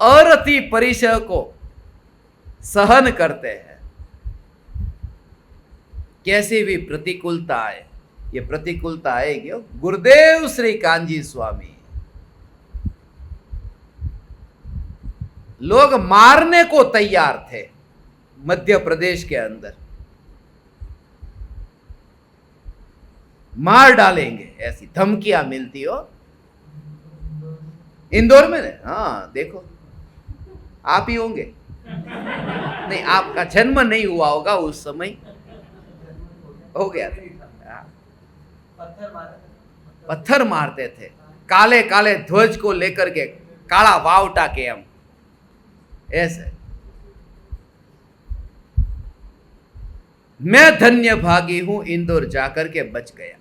अरति परिचय को सहन करते हैं। कैसी भी प्रतिकूलता आए, ये प्रतिकूलता आएगी। गुरुदेव श्री कांजी स्वामी, लोग मारने को तैयार थे मध्य प्रदेश के अंदर, मार डालेंगे ऐसी धमकियां मिलती हो। इंदौर में, हाँ देखो, आप ही होंगे। नहीं, आपका जन्म नहीं हुआ होगा उस समय, हो गया था। पत्थर मारते थे, काले काले ध्वज को लेकर के, काला वावटा के हम ऐसे। मैं धन्य भागी हूं, इंदौर जाकर के बच गया।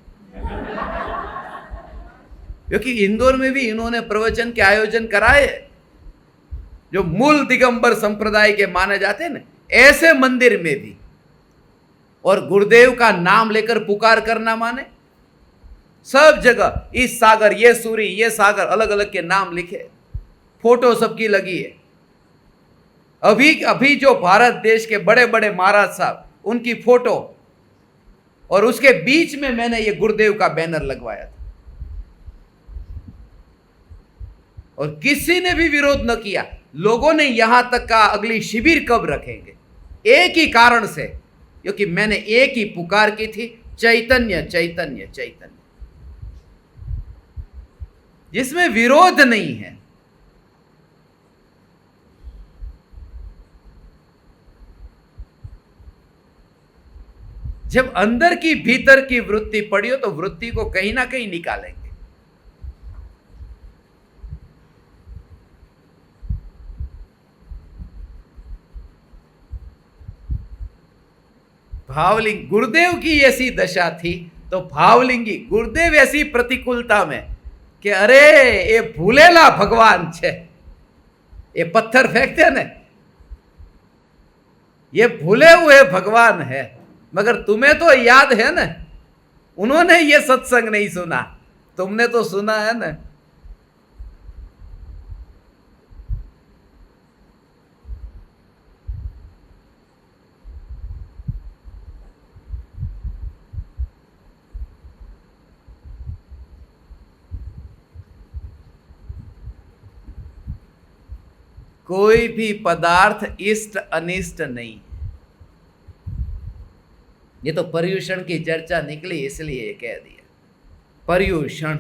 क्योंकि इंदौर में भी इन्होंने प्रवचन के आयोजन कराए, जो मूल दिगंबर संप्रदाय के माने जाते हैं ना, ऐसे मंदिर में भी। और गुरुदेव का नाम लेकर पुकार करना माने, सब जगह इस सागर, ये सूरी, ये सागर, अलग अलग के नाम लिखे, फोटो सबकी लगी है। अभी जो भारत देश के बड़े बड़े महाराज साहब, उनकी फोटो, और उसके बीच में मैंने ये गुरुदेव का बैनर लगवाया था। और किसी ने भी विरोध न किया। लोगों ने यहां तक का अगली शिविर कब रखेंगे, एक ही कारण से, क्योंकि मैंने एक ही पुकार की थी, चैतन्य चैतन्य चैतन्य, जिसमें विरोध नहीं है। जब अंदर की भीतर की वृत्ति पड़ी हो तो वृत्ति को कहीं ना कहीं निकालेंगे। भावलिंग गुरुदेव की ऐसी दशा थी, तो भावलिंगी गुरुदेव ऐसी प्रतिकूलता में कि अरे ये भूलेला भगवान छे, ये पत्थर फेंकते ना, ये भूले हुए भगवान है। मगर तुम्हें तो याद है ना, उन्होंने ये सत्संग नहीं सुना, तुमने तो सुना है ना। कोई भी पदार्थ इष्ट अनिष्ट नहीं। ये तो पर्यूषण की चर्चा निकली इसलिए कह दिया। पर्यूषण,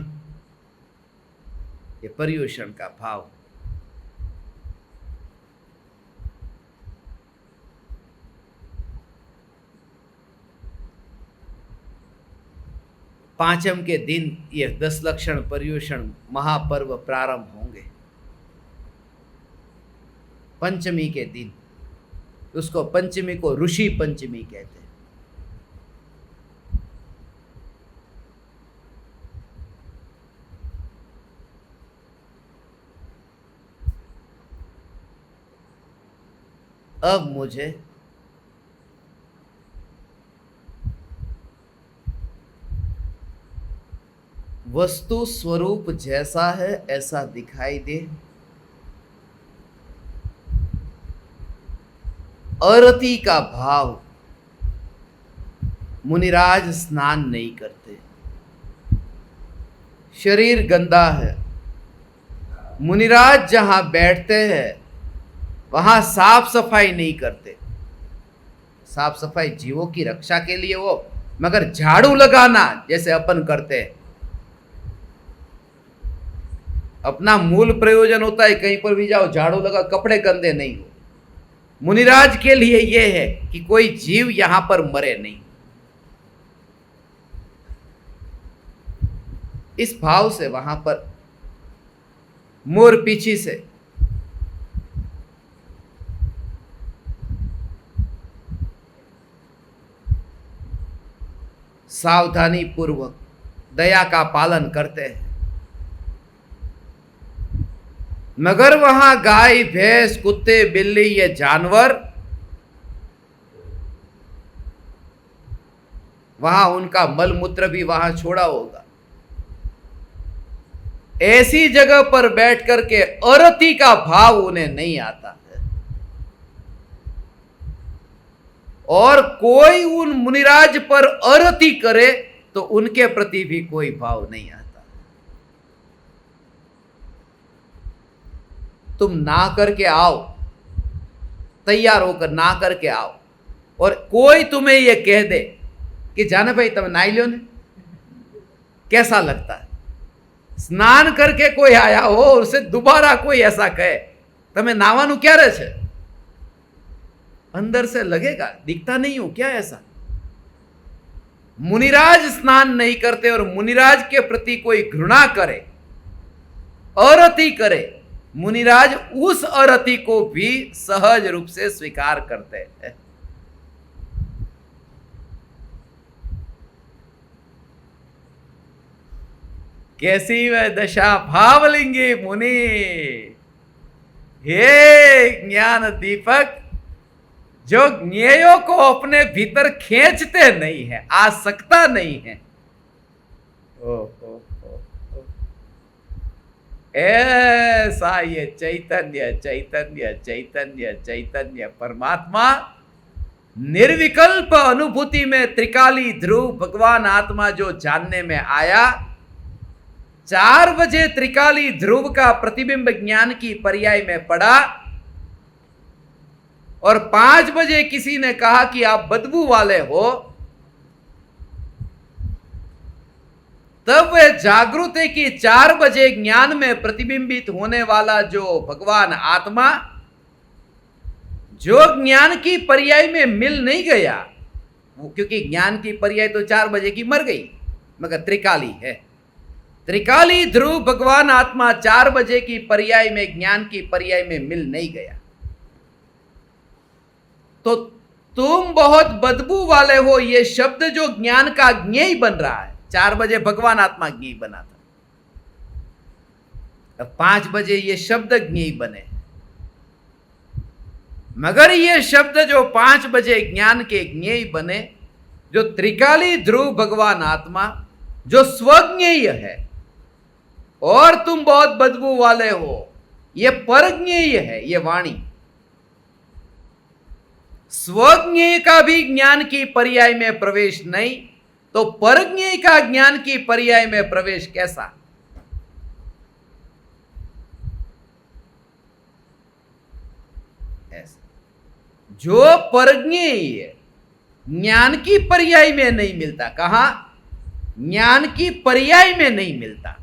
ये पर्यूषण का भाव। पांचम के दिन ये 10 लक्षण पर्यूषण महापर्व प्रारंभ होंगे। पंचमी के दिन, उसको पंचमी को ऋषि पंचमी कहते हैं। अब मुझे वस्तु स्वरूप जैसा है ऐसा दिखाई दे, अरति का भाव। मुनिराज स्नान नहीं करते, शरीर गंदा है। मुनिराज जहां बैठते हैं वहां साफ सफाई नहीं करते। साफ सफाई जीवों की रक्षा के लिए वो, मगर झाड़ू लगाना जैसे अपन करते हैं, अपना मूल प्रयोजन होता है कहीं पर भी जाओ झाड़ू लगा, कपड़े गंदे नहीं हो। मुनिराज के लिए यह है कि कोई जीव यहां पर मरे नहीं। इस भाव से वहां पर मोर पीछे से सावधानी पूर्वक दया का पालन करते हैं। मगर वहां गाय भैंस कुत्ते बिल्ली ये जानवर, वहां उनका मल मूत्र भी वहां छोड़ा होगा। ऐसी जगह पर बैठ करके अरति का भाव उन्हें नहीं आता है, और कोई उन मुनिराज पर अरति करे तो उनके प्रति भी कोई भाव नहीं आता। तुम ना करके आओ, तैयार होकर ना करके आओ, और कोई तुम्हें यह कह दे कि जाने भाई तुम नाई लो ने, कैसा लगता है? स्नान करके कोई आया हो, उसे दोबारा कोई ऐसा कहे तुम्हें नावानु क्या रहे छे, अंदर से लगेगा दिखता नहीं हूं क्या ऐसा? मुनिराज स्नान नहीं करते और मुनिराज के प्रति कोई घृणा करे, अरति करे, मुनिराज उस अरति को भी सहज रूप से स्वीकार करते हैं। कैसी वह दशा भावलिंगी मुनि, हे ज्ञान दीपक, जो ज्ञेयों को अपने भीतर खींचते नहीं है, आसक्ता नहीं है। ऐसा ये चैतन्य चैतन्य चैतन्य चैतन्य परमात्मा निर्विकल्प अनुभूति में त्रिकाली ध्रुव भगवान आत्मा जो जानने में आया, 4 बजे त्रिकाली ध्रुव का प्रतिबिंब ज्ञान की पर्याय में पड़ा, और 5 बजे किसी ने कहा कि आप बदबू वाले हो, तब वह जागृत है कि 4 बजे ज्ञान में प्रतिबिंबित होने वाला जो भगवान आत्मा, जो ज्ञान की पर्याय में मिल नहीं गया, क्योंकि ज्ञान की पर्याय तो 4 बजे की मर गई, मगर त्रिकाली है। त्रिकाली ध्रुव भगवान आत्मा 4 बजे की पर्याय में, ज्ञान की पर्याय में मिल नहीं गया। तो तुम बहुत बदबू वाले हो, ये शब्द जो ज्ञान का ज्ञेय बन रहा है, 4 बजे भगवान आत्मा ज्ञेय बना था, अब 5 बजे ये शब्द ज्ञेय बने, मगर ये शब्द जो 5 बजे ज्ञान के ज्ञेय बने, जो त्रिकाली ध्रुव भगवान आत्मा जो स्वज्ञेय है, और तुम बहुत बदबू वाले हो, ये परज्ञेय है। ये वाणी स्वज्ञेय का भी ज्ञान की पर्याय में प्रवेश नहीं, तो परज्ञेय का ज्ञान की पर्याय में प्रवेश कैसा? ऐसा जो परज्ञेय ज्ञान की पर्याय में नहीं मिलता, कहां? ज्ञान की पर्याय में नहीं मिलता।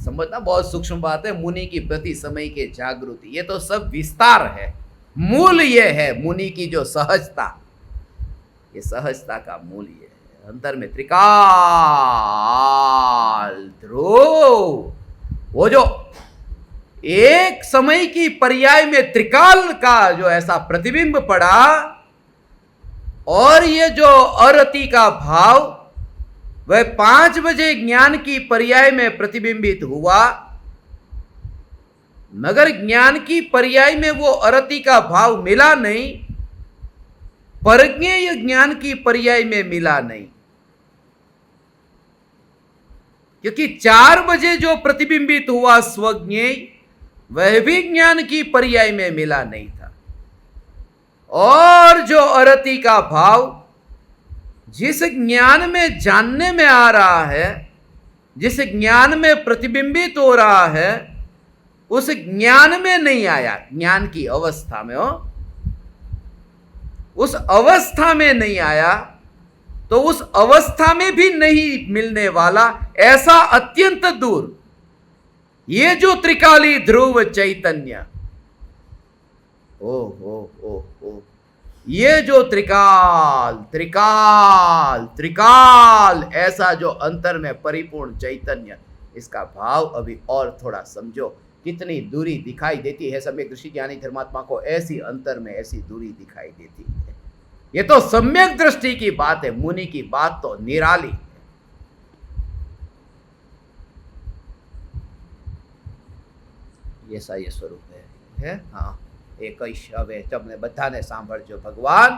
समझना बहुत सूक्ष्म बात है। मुनि की प्रति समय के जागृति, ये तो सब विस्तार है। मूल ये है मुनि की जो सहजता, ये सहजता का मूल ये है। अंतर में त्रिकाल ध्रुव, वो जो एक समय की पर्याय में त्रिकाल का जो ऐसा प्रतिबिंब पड़ा, और ये जो अरति का भाव वह 5 बजे ज्ञान की पर्याय में प्रतिबिंबित हुआ, मगर ज्ञान की पर्याय में वो अरति का भाव मिला नहीं, परज्ञेय ज्ञान की पर्याय में मिला नहीं। क्योंकि 4 बजे जो प्रतिबिंबित हुआ स्वज्ञेय, वह भी ज्ञान की पर्याय में मिला नहीं था। और जो अरति का भाव जिस ज्ञान में जानने में आ रहा है, जिस ज्ञान में प्रतिबिंबित हो रहा है, उस ज्ञान में नहीं आया, ज्ञान की अवस्था में हो, उस अवस्था में नहीं आया, तो उस अवस्था में भी नहीं मिलने वाला ऐसा अत्यंत दूर ये जो त्रिकाली ध्रुव चैतन्य, ओ हो ओ, ये जो त्रिकाल त्रिकाल त्रिकाल ऐसा जो अंतर में परिपूर्ण चैतन्य, इसका भाव अभी और थोड़ा समझो, कितनी दूरी दिखाई देती है। सम्यक दृष्टि ज्ञानी धर्मात्मा को ऐसी अंतर में ऐसी दूरी दिखाई देती है। ये तो सम्यक दृष्टि की बात है, मुनि की बात तो निराली है। ऐसा ये स्वरूप है? हाँ, एक હવે તમને બધાને સાંભળજો। ભગવાન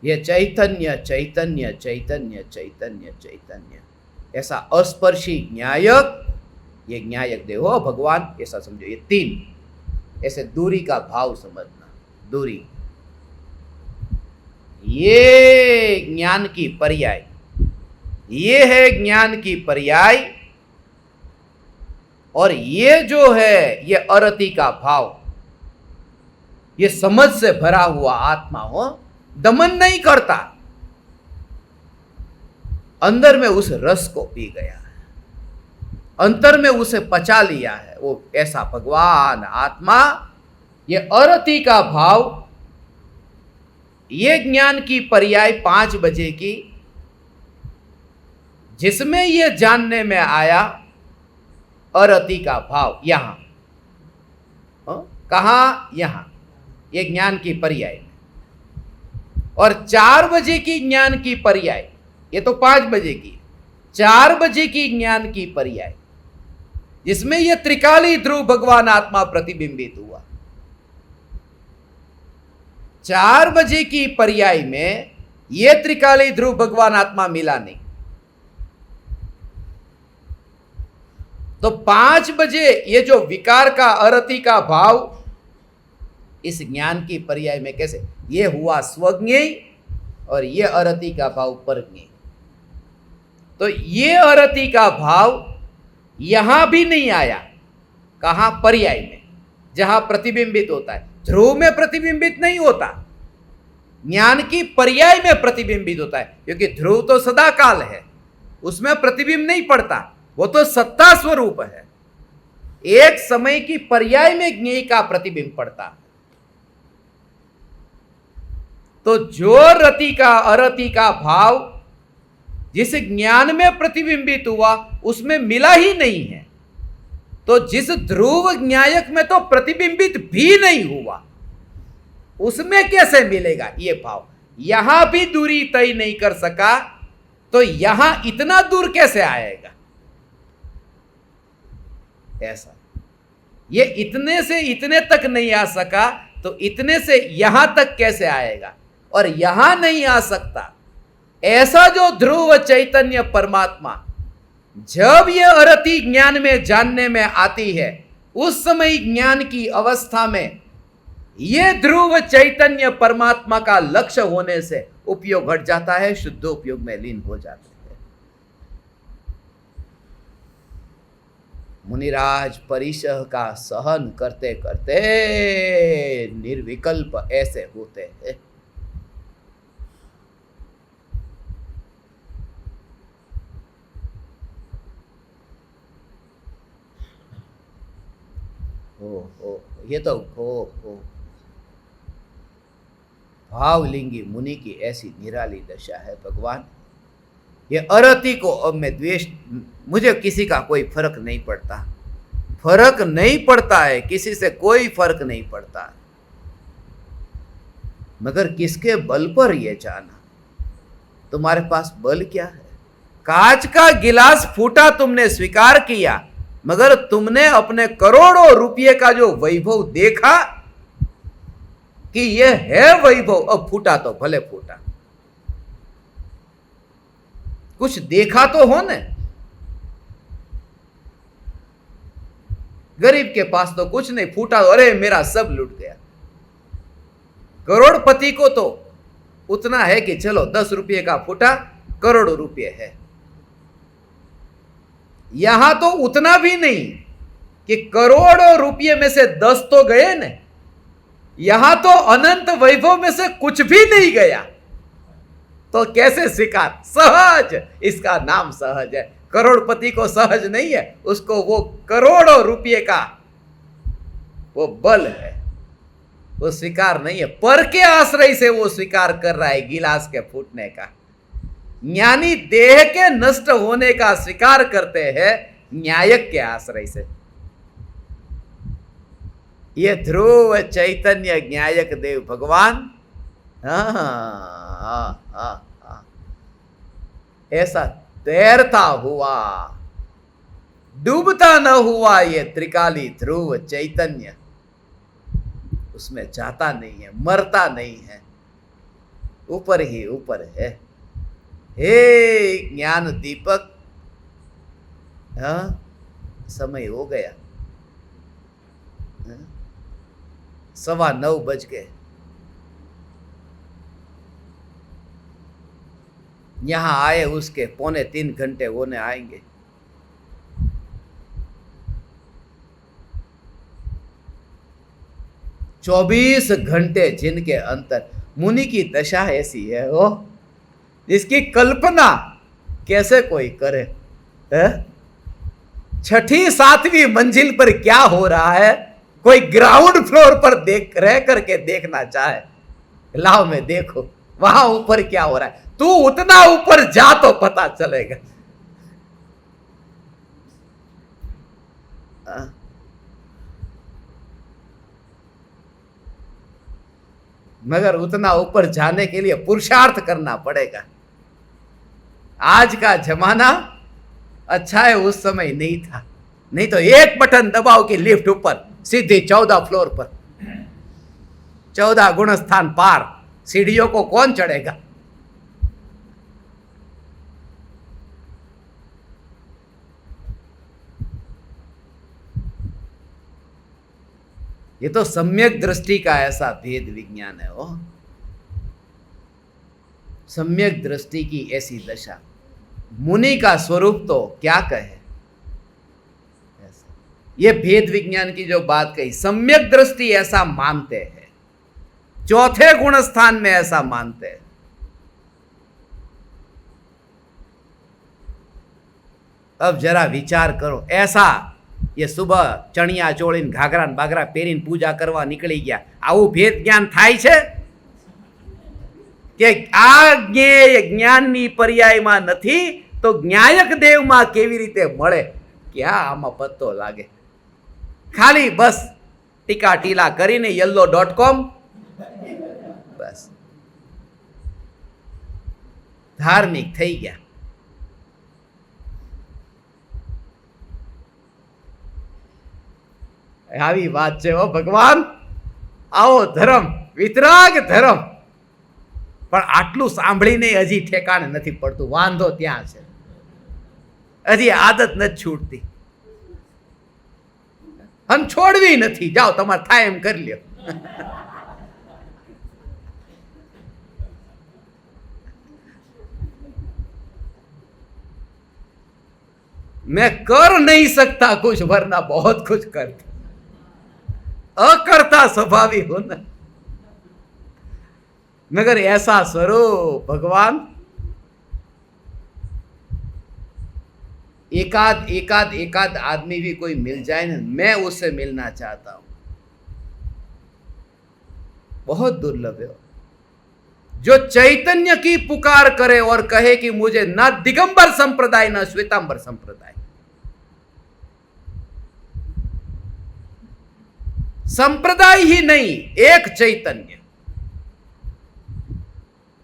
ये चैतन्य चैतन्य चैतन्य चैतन्य चैतन्य, ऐसा अस्पर्शी न्यायक, ये न्यायक देव हो भगवान, ऐसा समझो। ये 3 ऐसे दूरी का भाव समझना। दूरी ये ज्ञान की पर्याय, ये है ज्ञान की पर्याय, और ये जो है ये अरति का भाव, ये समझ से भरा हुआ आत्मा हो, दमन नहीं करता, अंदर में उस रस को पी गया है, अंतर में उसे पचा लिया है, वो ऐसा भगवान आत्मा। ये अरति का भाव, ये ज्ञान की पर्याय 5 बजे की, जिसमें ये जानने में आया अरति का भाव, यहां कहा, यहां ये ज्ञान की पर्याय। और 4 बजे की ज्ञान की पर्याय, ये तो 5 बजे की, 4 बजे की ज्ञान की पर्याय, जिसमें ये त्रिकाली ध्रुव भगवान आत्मा प्रतिबिंबित हुआ। 4 बजे की पर्याय में ये त्रिकाली ध्रुव भगवान आत्मा मिला नहीं, तो 5 बजे ये जो विकार का अरति का भाव इस ज्ञान की पर्याय में कैसे, ये हुआ स्वज्ञेय और ये अरति का भाव परज्ञेय। तो ये अरति का भाव यहां भी नहीं आया, कहां, पर्याय में, जहां प्रतिबिंबित होता है। ध्रुव में प्रतिबिंबित नहीं होता, ज्ञान की पर्याय में प्रतिबिंबित होता है, क्योंकि ध्रुव तो सदा काल है, उसमें प्रतिबिंब नहीं पड़ता, वो तो सत्ता स्वरूप है। एक समय की पर्याय में ज्ञेय का प्रतिबिंब पड़ता है। तो जो रति का अरति का भाव जिस ज्ञान में प्रतिबिंबित हुआ, उसमें मिला ही नहीं है, तो जिस ध्रुव न्यायक में तो प्रतिबिंबित भी नहीं हुआ, उसमें कैसे मिलेगा ये भाव? यहां भी दूरी तय नहीं कर सका, तो यहां इतना दूर कैसे आएगा? ऐसा, ये इतने से इतने तक नहीं आ सका, तो इतने से यहां तक कैसे आएगा? और यहां नहीं आ सकता। ऐसा जो ध्रुव चैतन्य परमात्मा, जब ये अरति ज्ञान में जानने में आती है, उस समय ज्ञान की अवस्था में ये ध्रुव चैतन्य परमात्मा का लक्ष्य होने से उपयोग हट जाता है, शुद्ध उपयोग में लीन हो जाते हैं। मुनिराज परिसह का सहन करते करते निर्विकल्प ऐसे होते हैं। ये तो भावलिंगी मुनि की ऐसी निराली दशा है। भगवान, ये अरति को अब मैं द्वेष, मुझे किसी का कोई फर्क नहीं पड़ता, फर्क नहीं पड़ता है, किसी से कोई फर्क नहीं पड़ता, मगर किसके बल पर ये जाना? तुम्हारे पास बल क्या है? कांच का गिलास फूटा, तुमने स्वीकार किया, मगर तुमने अपने करोड़ों रुपये का जो वैभव देखा कि यह है वैभव, अब फूटा तो भले फूटा, कुछ देखा तो हो न। गरीब के पास तो कुछ नहीं, फूटा अरे मेरा सब लूट गया। करोड़पति को तो उतना है कि चलो 10 रुपये का फूटा, करोड़ों रुपये है। यहां तो उतना भी नहीं कि करोड़ों रुपये में से 10 तो गए न, यहां तो अनंत वैभव में से कुछ भी नहीं गया। तो कैसे स्वीकार? सहज, इसका नाम सहज है। करोड़पति को सहज नहीं है, उसको वो करोड़ों रुपये का वो बल है, वो स्वीकार नहीं है। पर के आश्रय से वो स्वीकार कर रहा है गिलास के फूटने का। ज्ञानी देह के नष्ट होने का स्वीकार करते हैं न्यायक के आश्रय से। ये ध्रुव चैतन्य न्यायक देव भगवान ऐसा तैरता हुआ, डूबता न हुआ, ये त्रिकाली ध्रुव चैतन्य उसमें जाता नहीं है, मरता नहीं है, ऊपर ही ऊपर है। हे ज्ञान दीपक, समय हो गया, 9:15 बज गए। यहां आए उसके 2.25 घंटे होने आएंगे। चौबीस घंटे जिनके अंतर, मुनि की दशा ऐसी है वो, जिसकी कल्पना कैसे कोई करे। 6ठी 7वीं मंजिल पर क्या हो रहा है, कोई ग्राउंड फ्लोर पर देख रह करके देखना चाहे, लाओ में देखो वहां ऊपर क्या हो रहा है। तू उतना ऊपर जा तो पता चलेगा। मगर उतना ऊपर जाने के लिए पुरुषार्थ करना पड़ेगा। आज का जमाना अच्छा है, उस समय नहीं था। नहीं तो एक बटन दबाओ कि लिफ्ट ऊपर, सीधे 14 फ्लोर पर, 14 गुण स्थान पार। सीढ़ियों को कौन चढ़ेगा? ये तो सम्यक दृष्टि का ऐसा भेद विज्ञान है। वो सम्यक दृष्टि की ऐसी दशा, मुनि का स्वरूप तो क्या कहे। ये भेद विज्ञान की जो बात कही, सम्यक दृष्टि ऐसा मानते हैं, चौथे गुण स्थान में ऐसा मानते हैं। अब जरा विचार करो, ऐसा ये सुबह चणिया ચોળીને घाघरा बागरा પહેરીને पूजा करवा निकली गया, આવું भेद ज्ञान थाय छे કે આ જ્ઞાનની પર્યાયમાં નથી તો જ્ઞાયક દેવમાં કેવી રીતે મળે? क्या આમાં પત્તો લાગે? ખાલી બસ ટીકા ટીલા કરીને yellow.com બસ ધાર્મિક થઈ ગયા। આવી વાત છે ઓ ભગવાન, આવો ધર્મ, વિતરાગ ધર્મ, પણ આટલું સાંભળીને હજી ઠેકાણે નથી પડતું। વાંધો ત્યાં છે, હજી આદત નથી છૂટતી, અને છોડવી નથી। જાઓ તમારે થાય એમ કરી લ્યો। मैं कर नहीं सकता कुछ वरना बहुत कुछ करता, अकर्ता स्वभावी हो ना। मगर ऐसा स्वरूप भगवान, एकाद आदमी भी कोई मिल जाए ना, मैं उससे मिलना चाहता हूं। बहुत दुर्लभ है जो चैतन्य की पुकार करे और कहे कि मुझे न दिगंबर संप्रदाय न श्वेतांबर संप्रदाय, संप्रदाय ही नहीं, एक चैतन्य,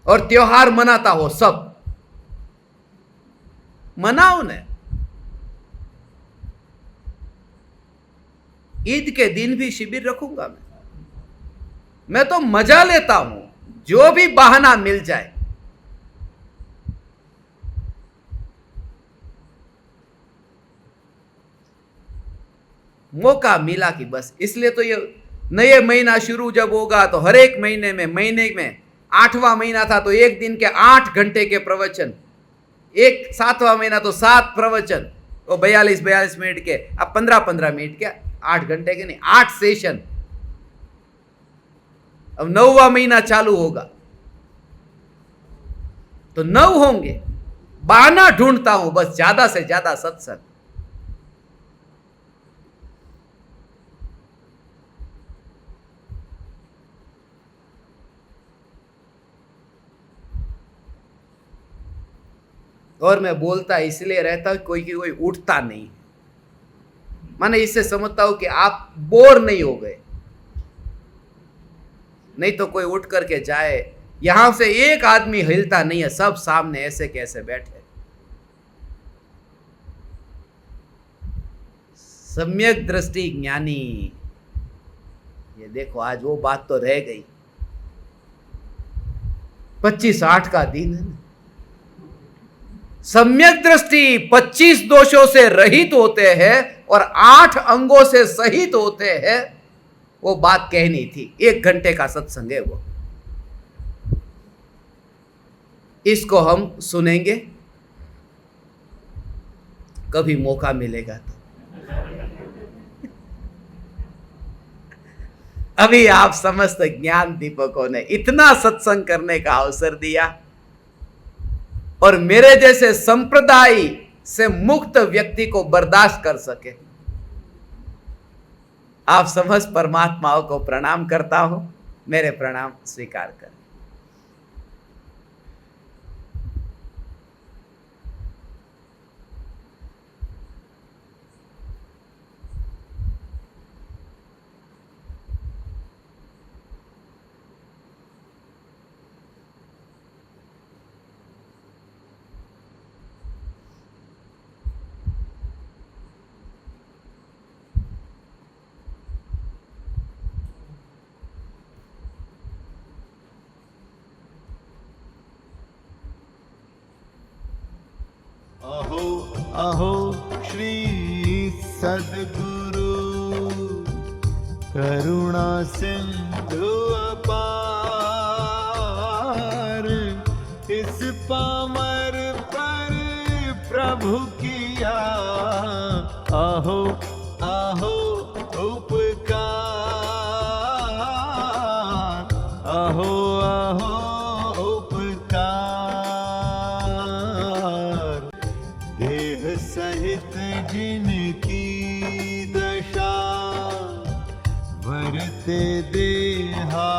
और त्योहार मनाता हो सब, मनाओ ने। ईद के दिन भी शिविर रखूंगा मैं तो मजा लेता हूं, जो भी बहाना मिल जाए। मौका मिला कि बस, इसलिए तो ये नए महीना शुरू जब होगा तो हर एक महीने में 8वां महीना था तो एक दिन के 8 घंटे के प्रवचन, एक 7वां महीना तो 7 प्रवचन, वो 42 मिनट के, अब 15 मिनट के, 8 घंटे के नहीं, 8 सेशन। अब 9वां महीना चालू होगा तो 9 होंगे। बहाना ढूंढता हूं बस, ज्यादा से ज्यादा सत्संग। और मैं बोलता इसलिए रहता हूं कोई उठता नहीं, मैंने इससे समझता हूं कि आप बोर नहीं हो गए। नहीं तो कोई उठ करके जाए, यहां से एक आदमी हिलता नहीं है, सब सामने ऐसे कैसे बैठे। सम्यक दृष्टि ज्ञानी, ये देखो आज वो बात तो रह गई। 25/8 का दिन है ना, सम्यक दृष्टि 25 दोषों से रहित होते हैं और 8 अंगों से सहित होते हैं। वो बात कहनी थी, 1 घंटे का सत्संग है वो, इसको हम सुनेंगे कभी मौका मिलेगा तो। अभी आप समस्त ज्ञान दीपकों ने इतना सत्संग करने का अवसर दिया और मेरे जैसे संप्रदाय से मुक्त व्यक्ति को बर्दाश्त कर सके, आप समस्त परमात्माओं को प्रणाम करता हूं। मेरे प्रणाम स्वीकार करें। अहो अहो श्री सद्गुरु करुणा सिंधु अपार, इस पामर पर प्रभु किया अहो अहो उपकार, अहो अहो सहित जिनकी दशा वरते देहा